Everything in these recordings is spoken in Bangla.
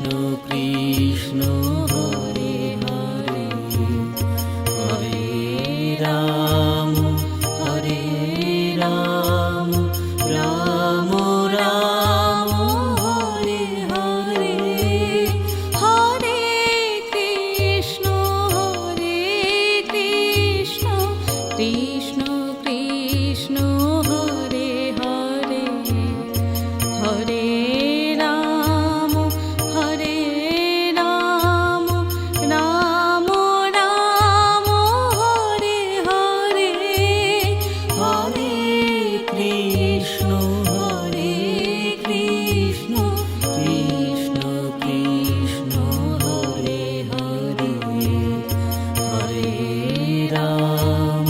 কৃষ্ণ হরে হরে, হরে রাম হরে রাম, রাম রাম হরে হরে, হরে কৃষ্ণ কৃষ্ণ কৃষ্ণ হরে হরে, হরে রাম রাম রাম হরে হরে, হরে কৃষ্ণ কৃষ্ণ কৃষ্ণ হরে হরে, হরে রাম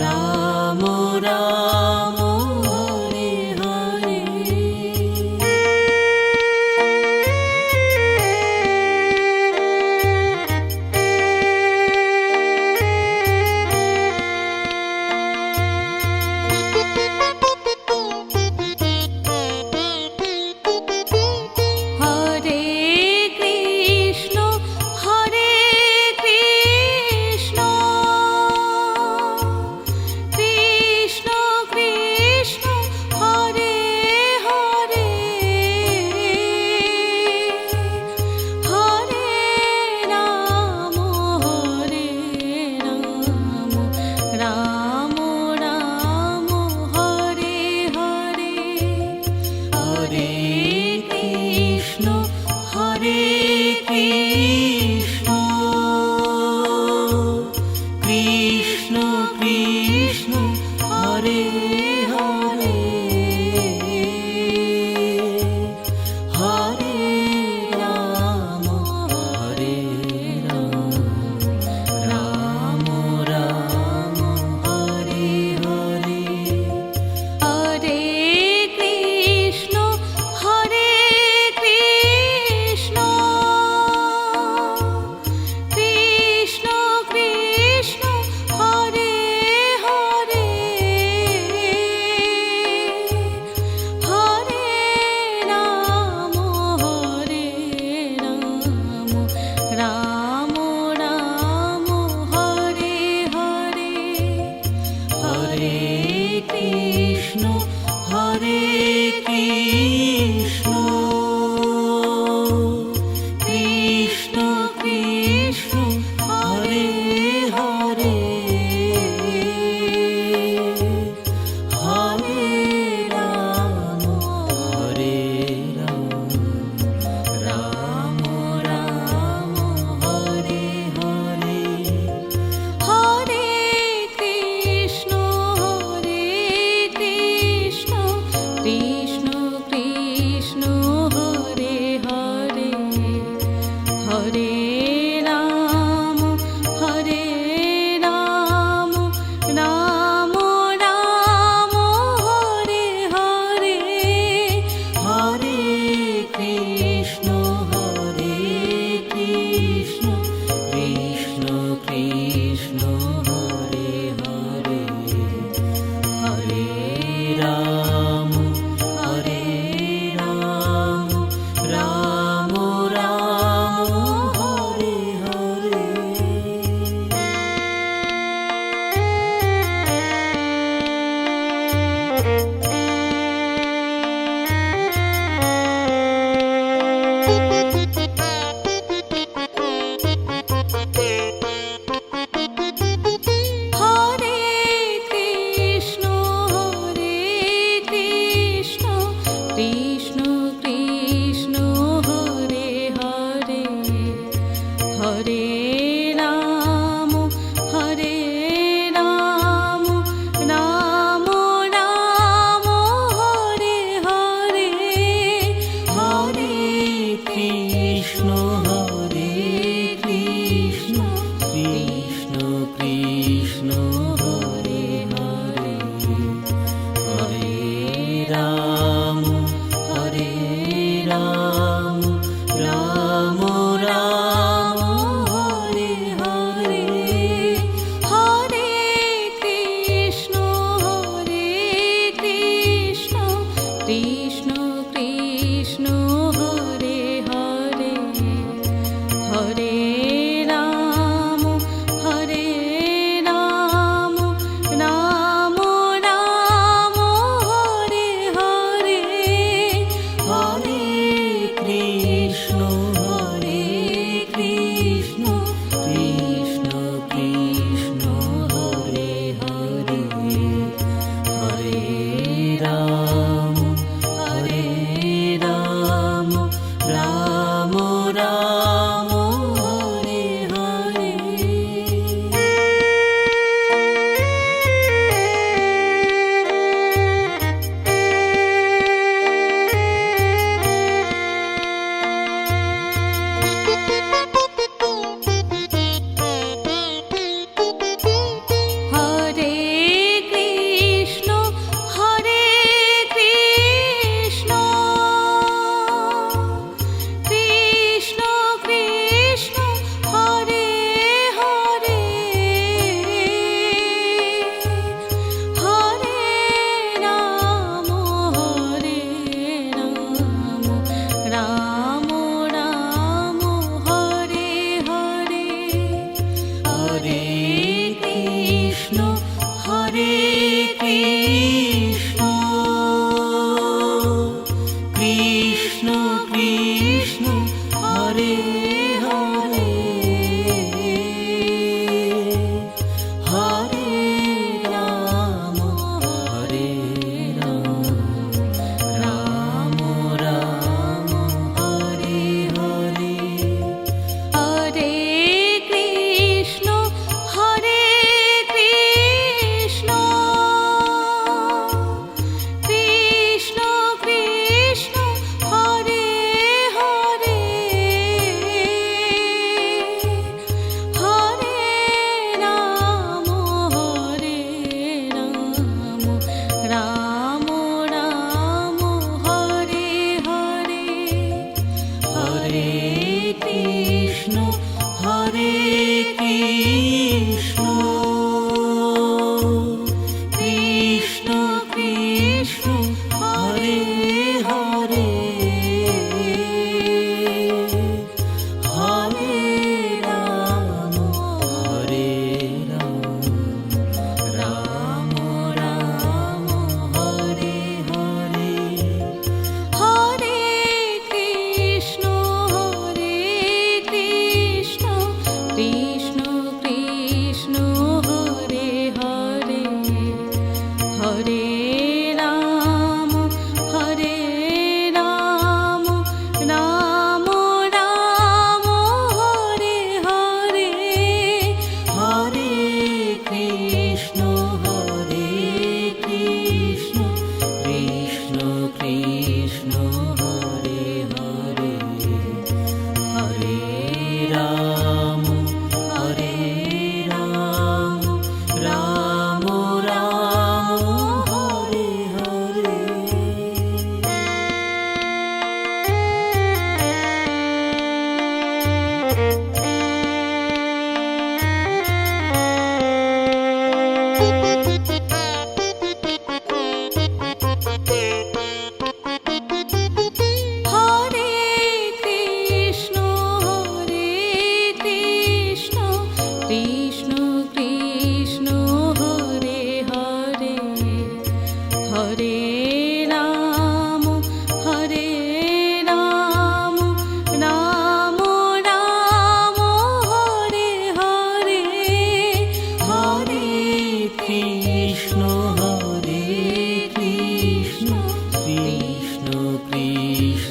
রাম রাম হরে হরে। Hare Krishna Krishna Krishna Hare Hare, Hare Ram Ram Ram Hare Hare, Hare Krishna Krishna Krishna Krishna Hare Hare, Hare Ram Ram Ram Hare Hare, Hare Krishna Krishna Krishna Krishna Hare Hare, Hare Ram Ram Ram Hare Hare, Hare Krishna Krishna Krishna Krishna Hare Hare, Hare Ram Ram Ram Hare Hare, Hare Krishna Krishna Krishna Hare Hare, Hare Ram Ram Ram Hare Hare, Hare Krishna Krishna Krishna Hare Hare, Hare Ram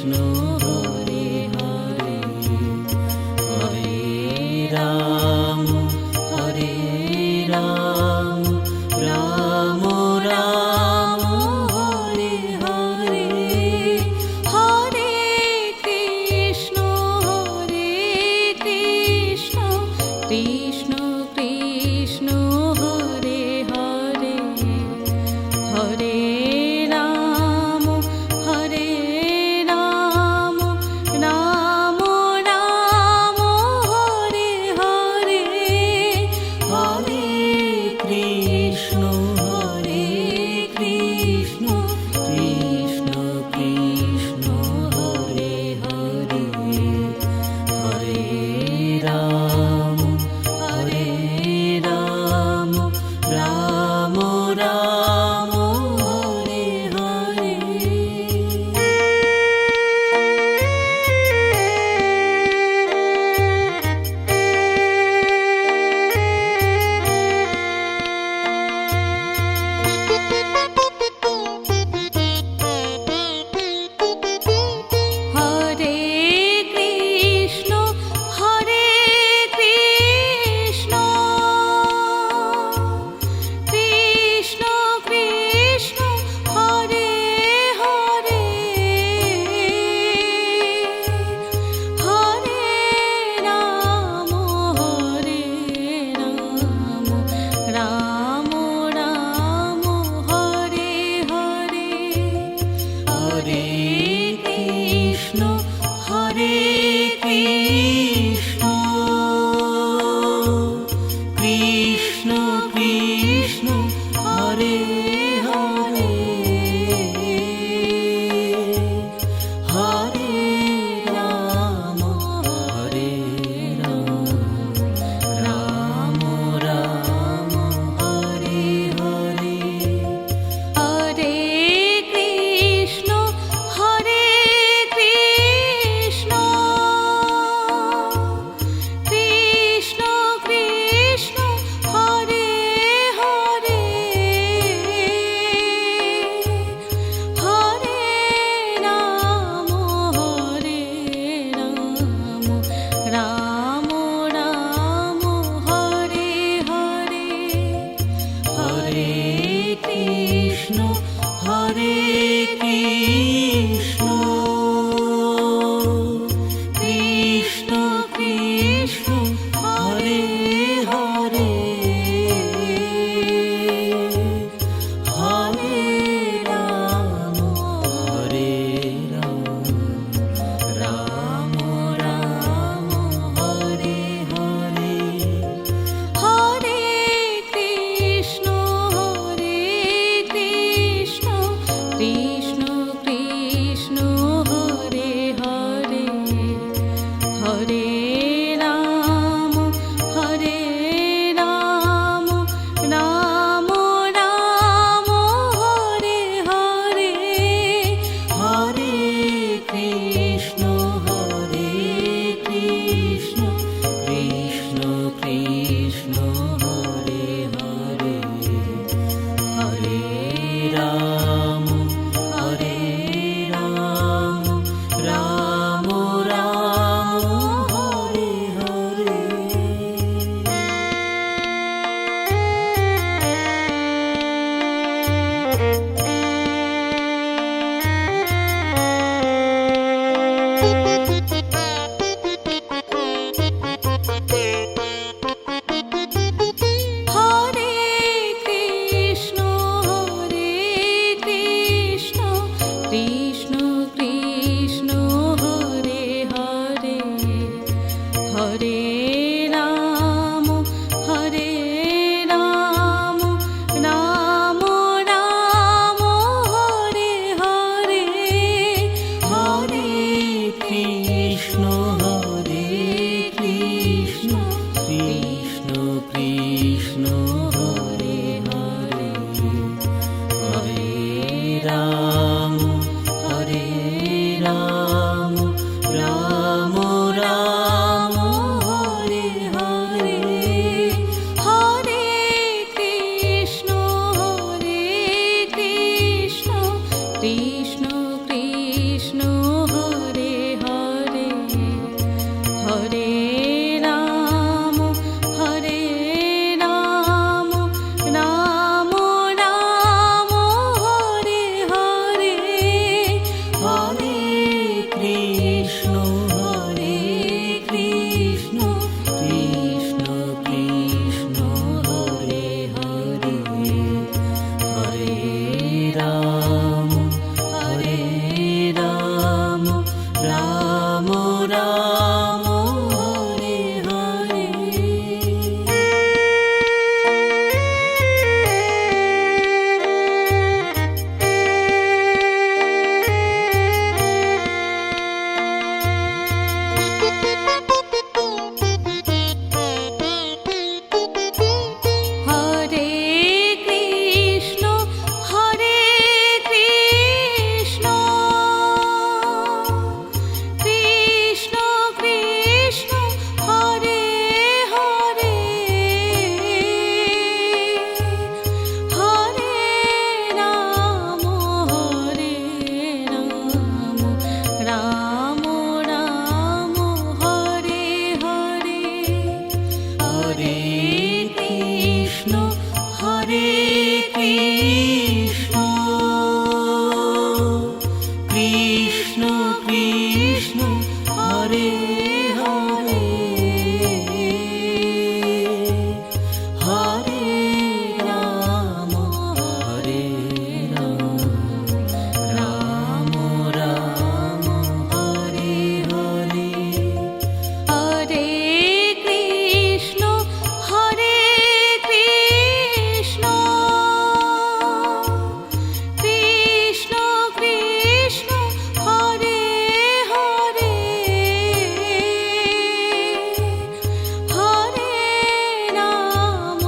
Krishna Hare Hare Hare Ram Hare Ram Ram Ram Hare Hare Hare Krishna Krishna Krishna Hare Hare Hare Ram Ram Ram Hare Hare Hare Krishna Krishna Krishna Hare Hare Hare Ram Ram Ram Hare Hare Hare Krishna Krishna Krishna Hare Hare Hare Ram Ram Ram Hare Hare Hare Krishna Krishna Krishna Hare Hare Hare Ram Ram Ram Hare Hare Hare Krishna Krishna Krishna Hare Hare Hare Ram Ram Ram Hare Hare Hare Krishna Krishna Krishna Hare Hare Hare Ram Ram Ram Hare Hare Hare Krishna Krishna Krishna Hare Hare Hare Ram Ram Ram Hare Hare Hare Krishna Krishna Krishna Hare Hare Hare Ram Ram Ram Hare Hare Hare Krishna Krishna Krishna Hare Hare Hare Ram Ram Ram Hare Hare Hare Krishna Krishna Krishna Hare Hare Hare Ram Ram Ram Hare Hare Hare Krishna Krishna Krishna Hare Krishna Hare Hare Hare Ram Ram Ram Hare Hare Hare Krishna Krishna Krishna Hare Hare Hare Ram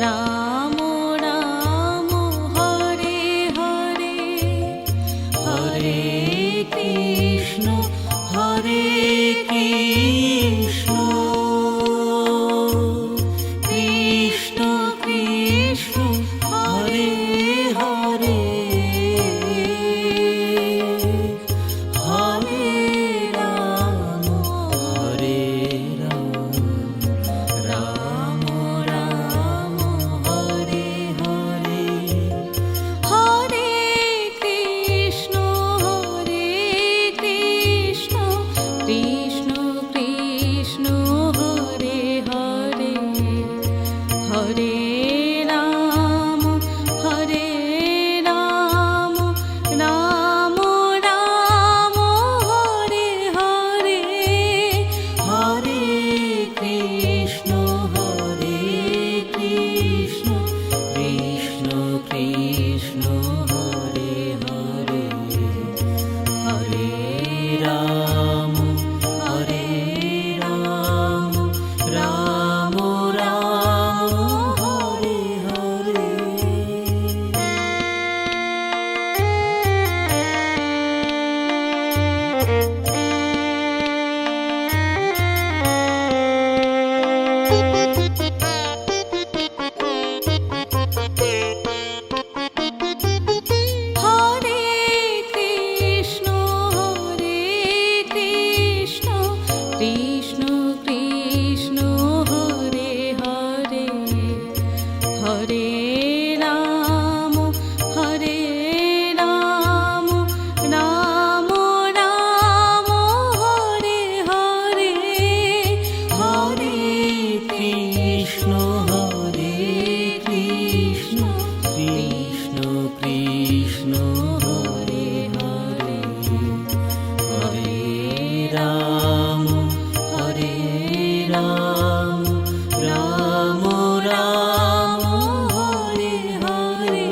Ram Ram Hare Hare Hare Krishna Krishna Krishna Hare Hare Hare Ram Ram Ram Hare Hare Hare Krishna Krishna Krishna Hare Hare Hare Ram Ram Ram Hare Hare Hare Krishna Krishna Krishna Hare Hare Hare Ram Ram Ram Hare Hare Hare Krishna Krishna Krishna Hare Hare Hare Ram Ram Ram Hare Hare Hare Krishna Krishna Krishna Hare Hare Hare Ram Ram Ram Hare Hare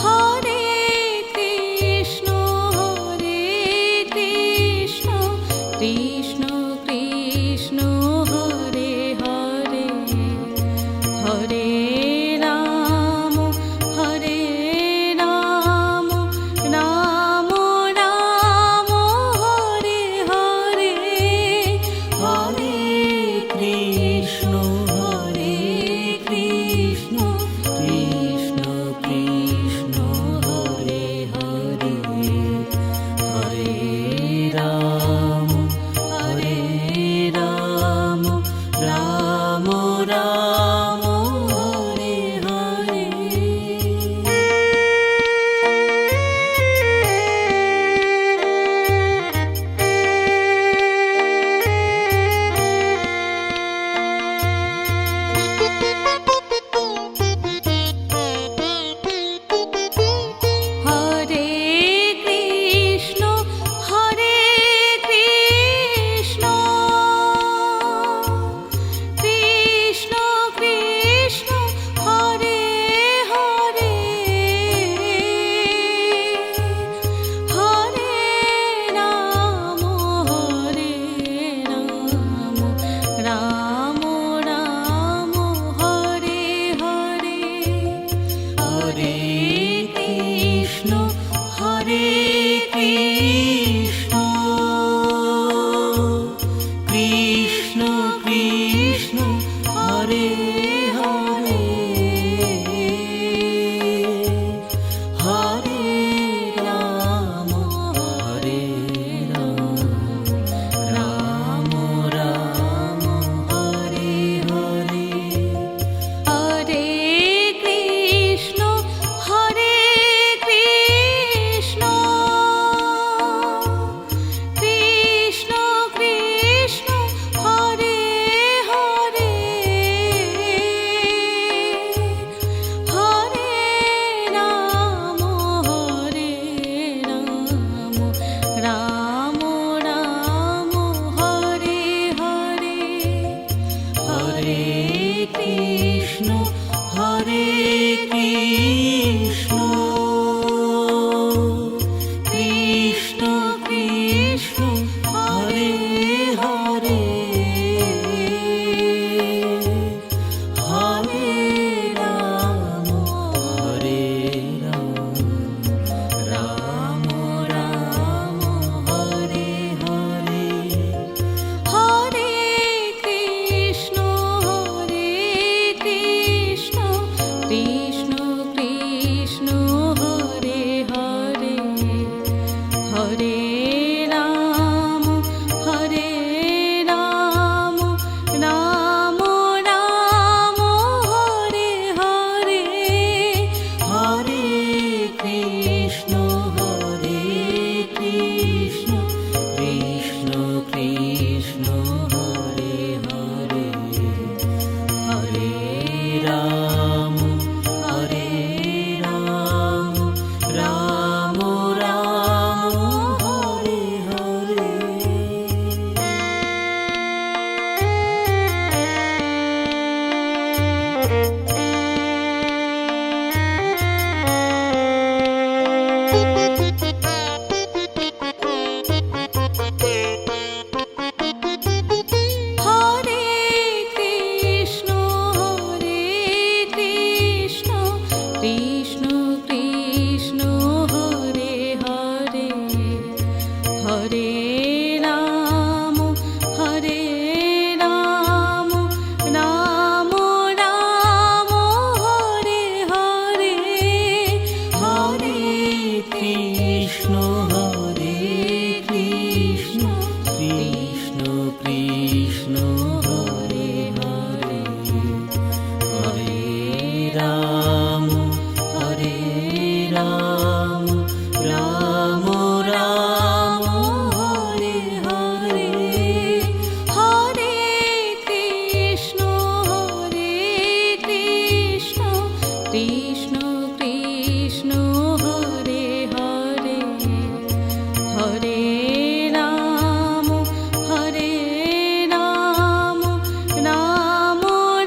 Hare Krishna Krishna Hare Hare Hare Ram Ram Ram Hare Hare Hare Krishna Krishna Krishna Hare Hare Hare Ram Ram Ram Hare Hare Hare Krishna Krishna Krishna Hare Hare Hare Ram Ram Ram Hare Hare Hare Krishna Krishna Krishna Hare Hare Hare Ram Ram Ram Hare Hare Hare Krishna Krishna Krishna Hare Hare Hare Ram Hare Ram Ram Ram Hare Hare Hare Krishna Krishna Krishna Hare Hare Hare Ram Ram Ram Hare Hare Hare Krishna Krishna Krishna Hare Hare Hare Ram Ram Ram Hare Hare Hare Krishna Krishna Krishna Hare Hare Hare Ram Ram Ram Hare Hare Hare Krishna Krishna Krishna Hare Hare Hare Ram Ram Ram Hare Hare Hare Krishna Krishna Hare Hare Hare Ram Ram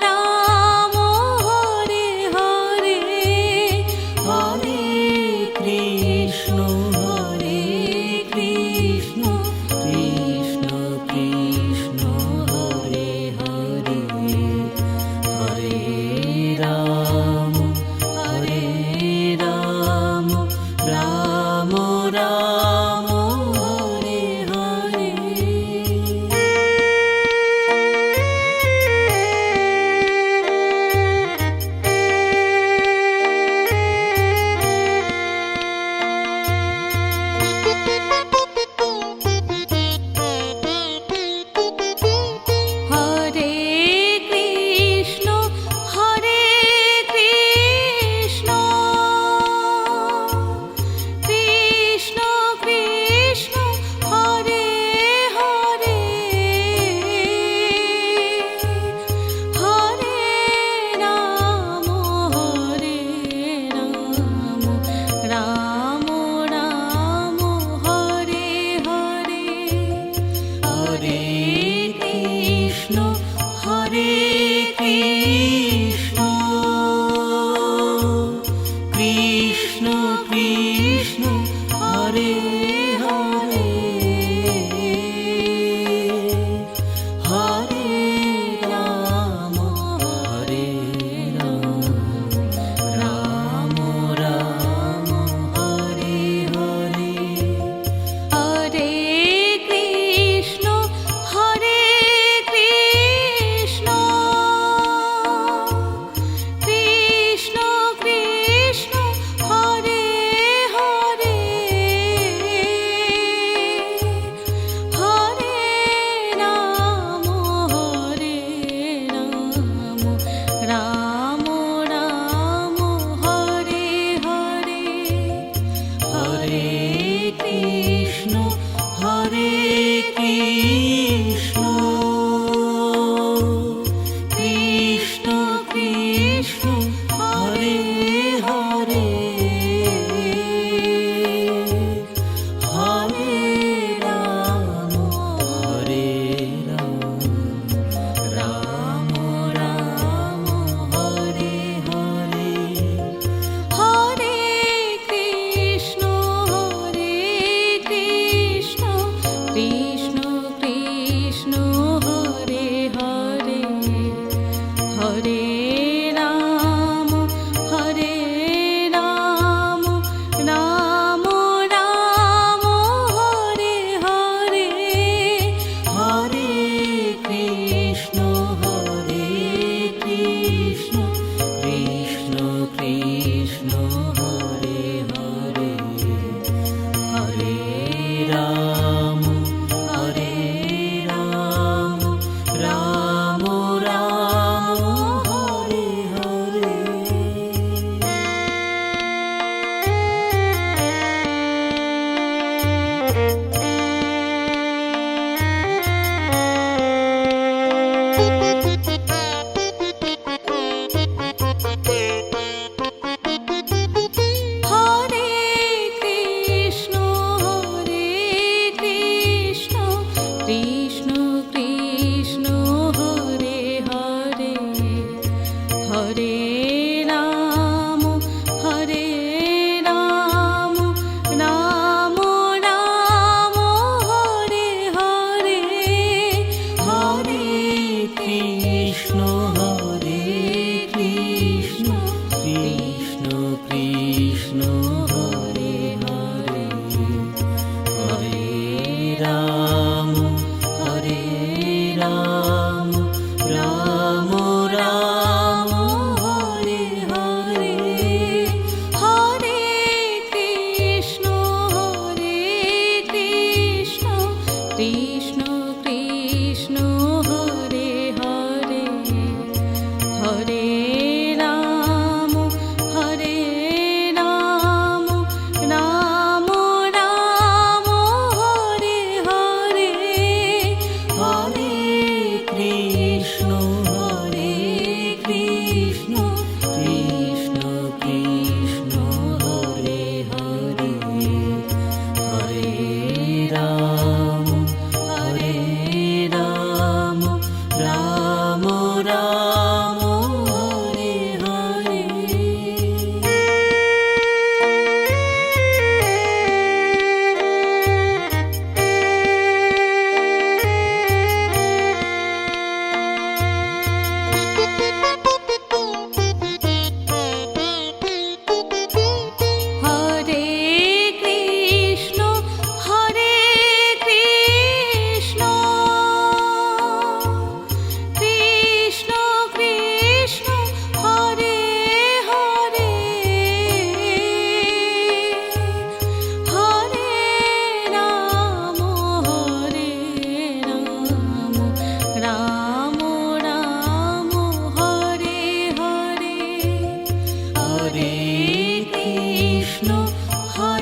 Ram Hare Hare Hare Krishna Krishna Krishna Hare Hare Hare Ram Ram Ram Hare Hare Hare Krishna Krishna Krishna Hare Hare Hare Ram Ram Ram Hare Hare Hare Krishna Krishna Krishna Hare Hare Hare Ram Ram Ram Hare Hare Hare Krishna Krishna Krishna Hare Hare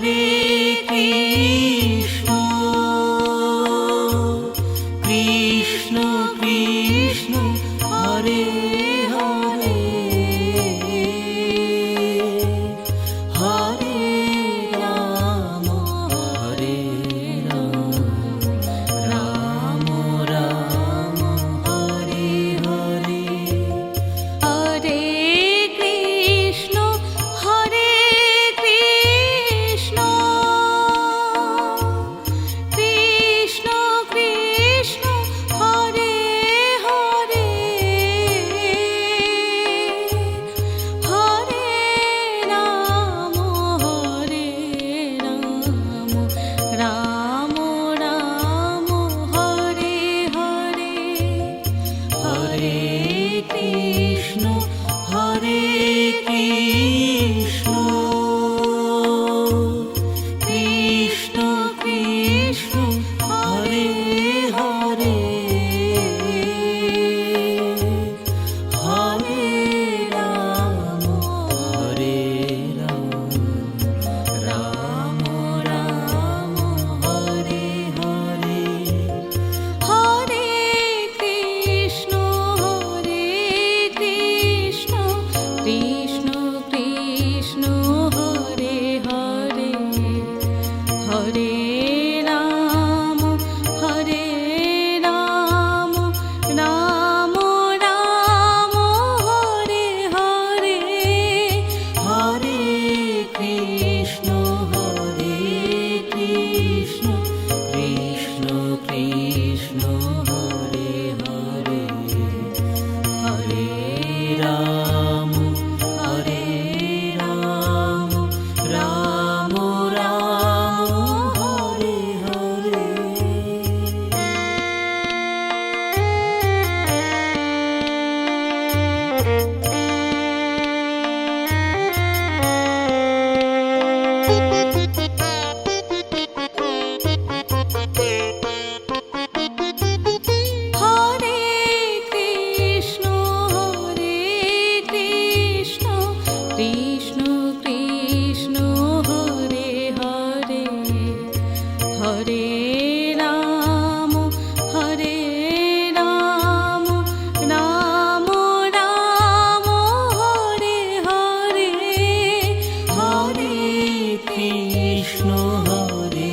Hare Krishna Krishna Krishna Hare Hare Hare Ram Hare Ram Ram Ram Hare Hare Hare Krishna Hare Krishna Krishna Krishna Hare Hare Hare Ram Ram Ram Hare Hare Hare Krishna Hare Krishna Krishna Krishna Hare Hare Hare Ram Ram Ram Hare Hare Hare Krishna Hare Krishna Krishna Krishna Hare Hare Hare Ram Ram Ram Hare Hare Hare Krishna Hare Krishna Krishna Krishna Hare Hare Hare Ram Ram Ram Hare Hare Hare Krishna Hare Krishna Krishna Krishna Hare Hare Hare Ram Ram Ram Hare Hare Hare Krishna Hare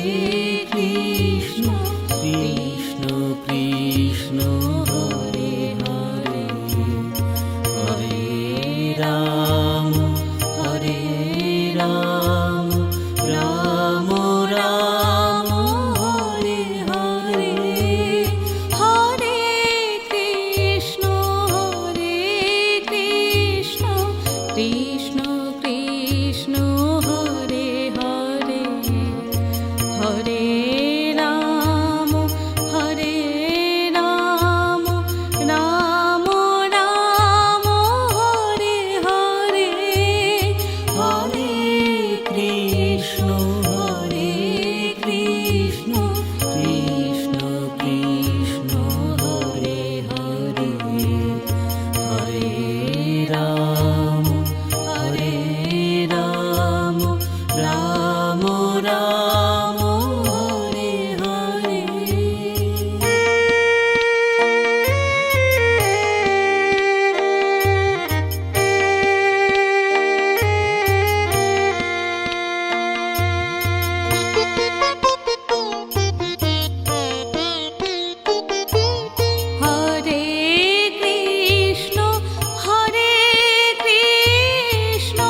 Krishna Krishna Krishna Hare Hare Hare Ram Ram Ram Hare Hare Hare Krishna Hare Krishna Krishna Krishna Hare Hare Hare Ram Ram Ram Hare Hare Hare Krishna Hare Krishna Krishna Krishna Hare Hare Hare Ram Ram Ram Hare Hare Hare Krishna Hare Krishna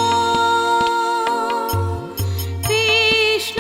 Krishna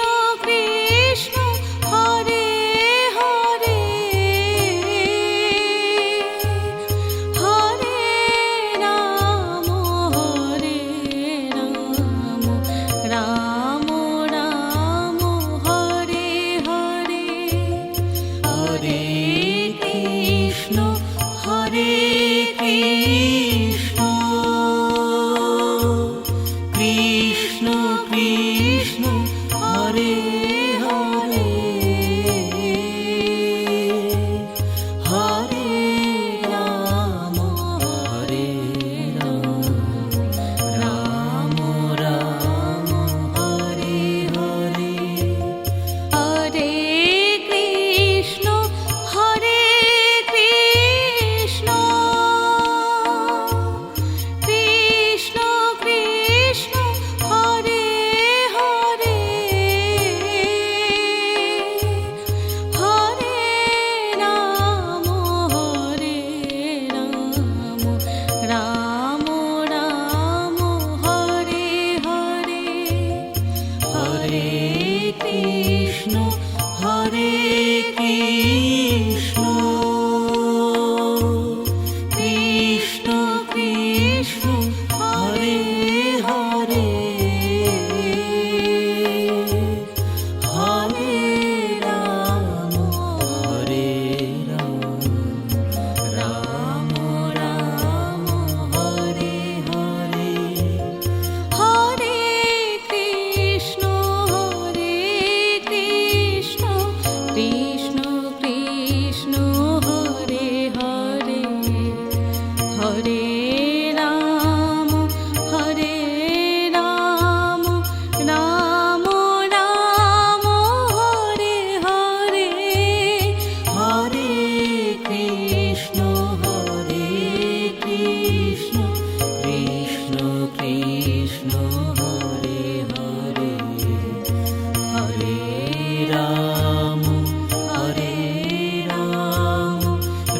Krishna Hare Krishna Krishna Krishna Hare Hare Hare Ram Hare Ram Ram Ram Hare Hare Hare Krishna Krishna Krishna Hare Hare Hare Ram Ram Ram Hare Hare Hare Krishna Krishna Krishna Hare Hare Hare Ram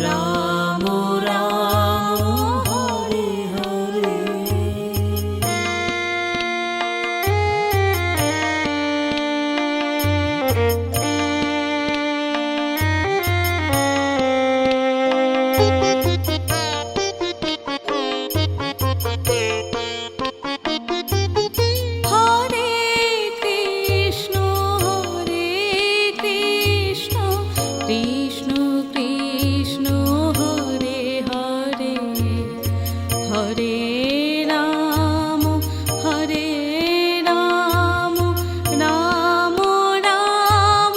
Ram Ram Hare Hare Hare Krishna Krishna Krishna Hare Hare Hare Ram Ram Ram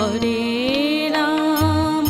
Hare Ram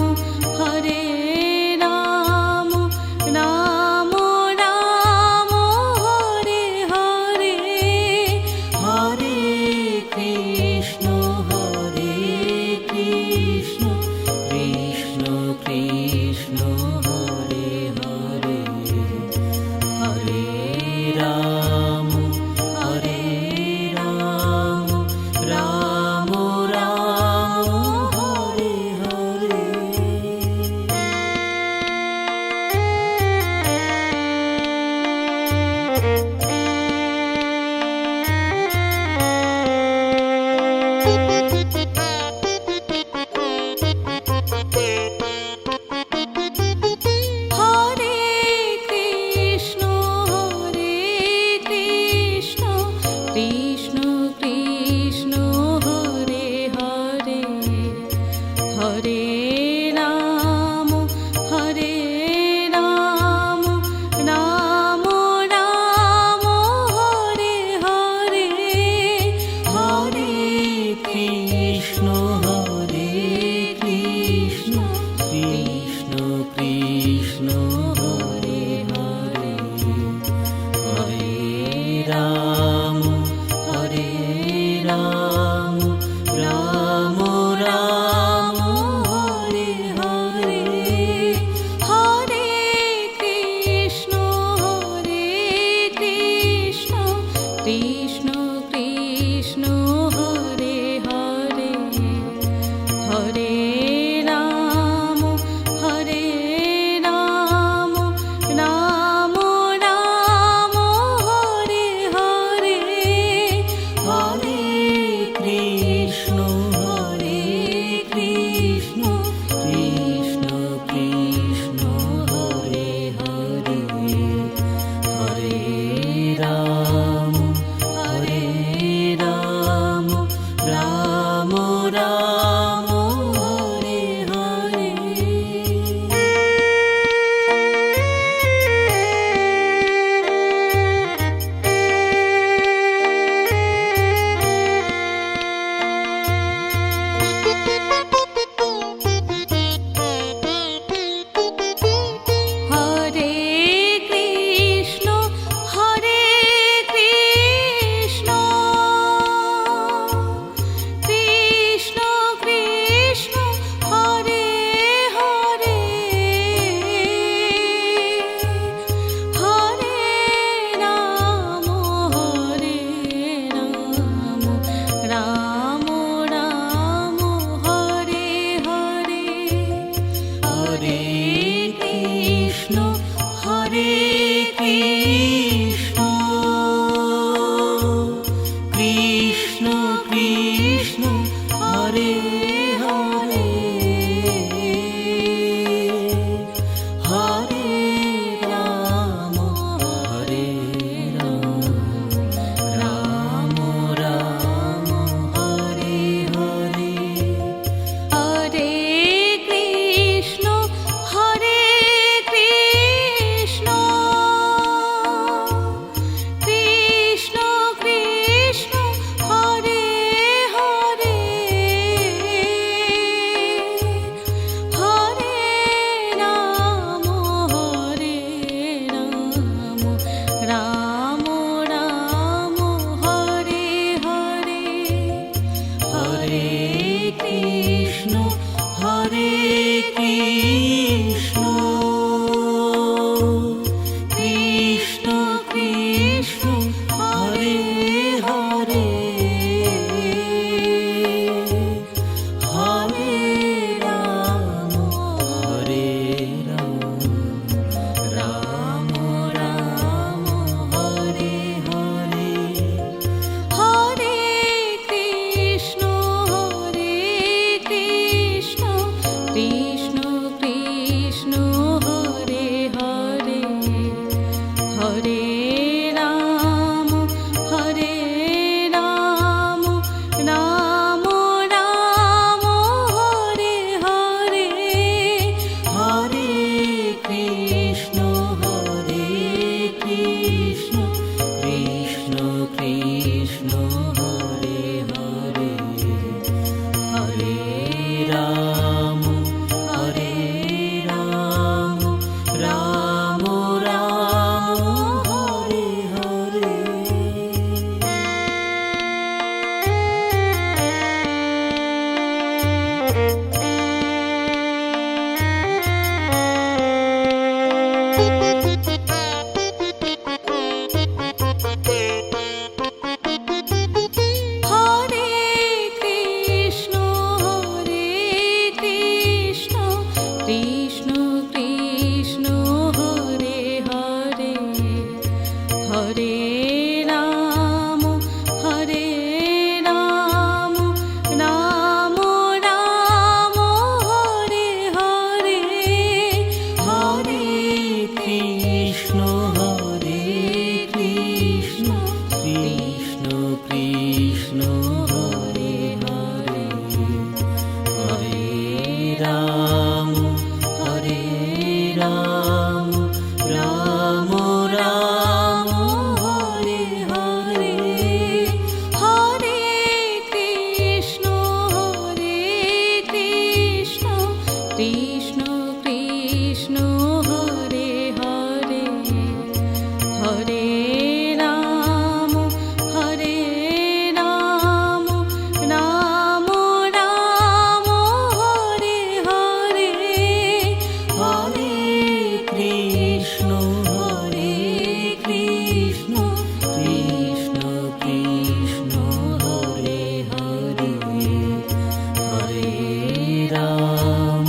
Hare Ram Hare Ram Ram Ram Hare Hare Hare Krishna Krishna Krishna Hare Hare Hare Ram Ram Ram Hare Ram Hare Ram Ram Ram Hare Hare Hare Krishna Krishna Krishna Hare Hare Hare Ram Ram Ram Hare Hare Hare Krishna Krishna Krishna Hare Hare Hare Ram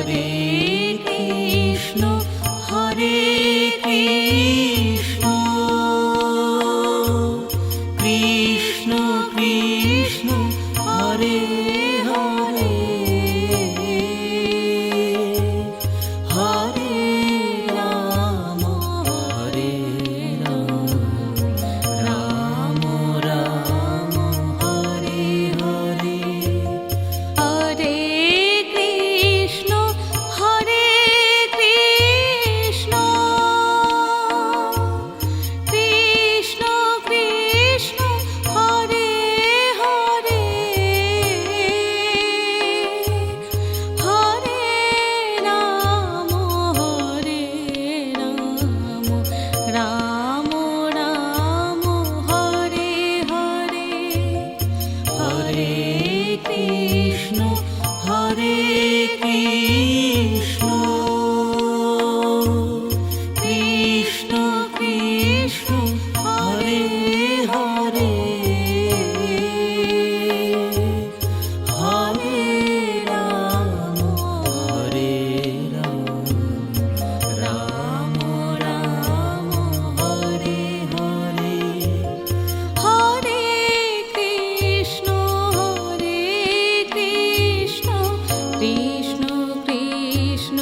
Hare Krishna Hare Krishna Krishna Krishna Hare Hare Hare Ram Hare Ram Ram Ram Hare Hare Hare Krishna Hare Krishna Krishna Krishna Hare Hare Hare Ram Ram Ram Hare Hare Hare Krishna Hare Krishna Krishna Krishna Hare Hare Hare Ram Hare Ram Ram Ram Hare Hare Hare Krishna Krishna Krishna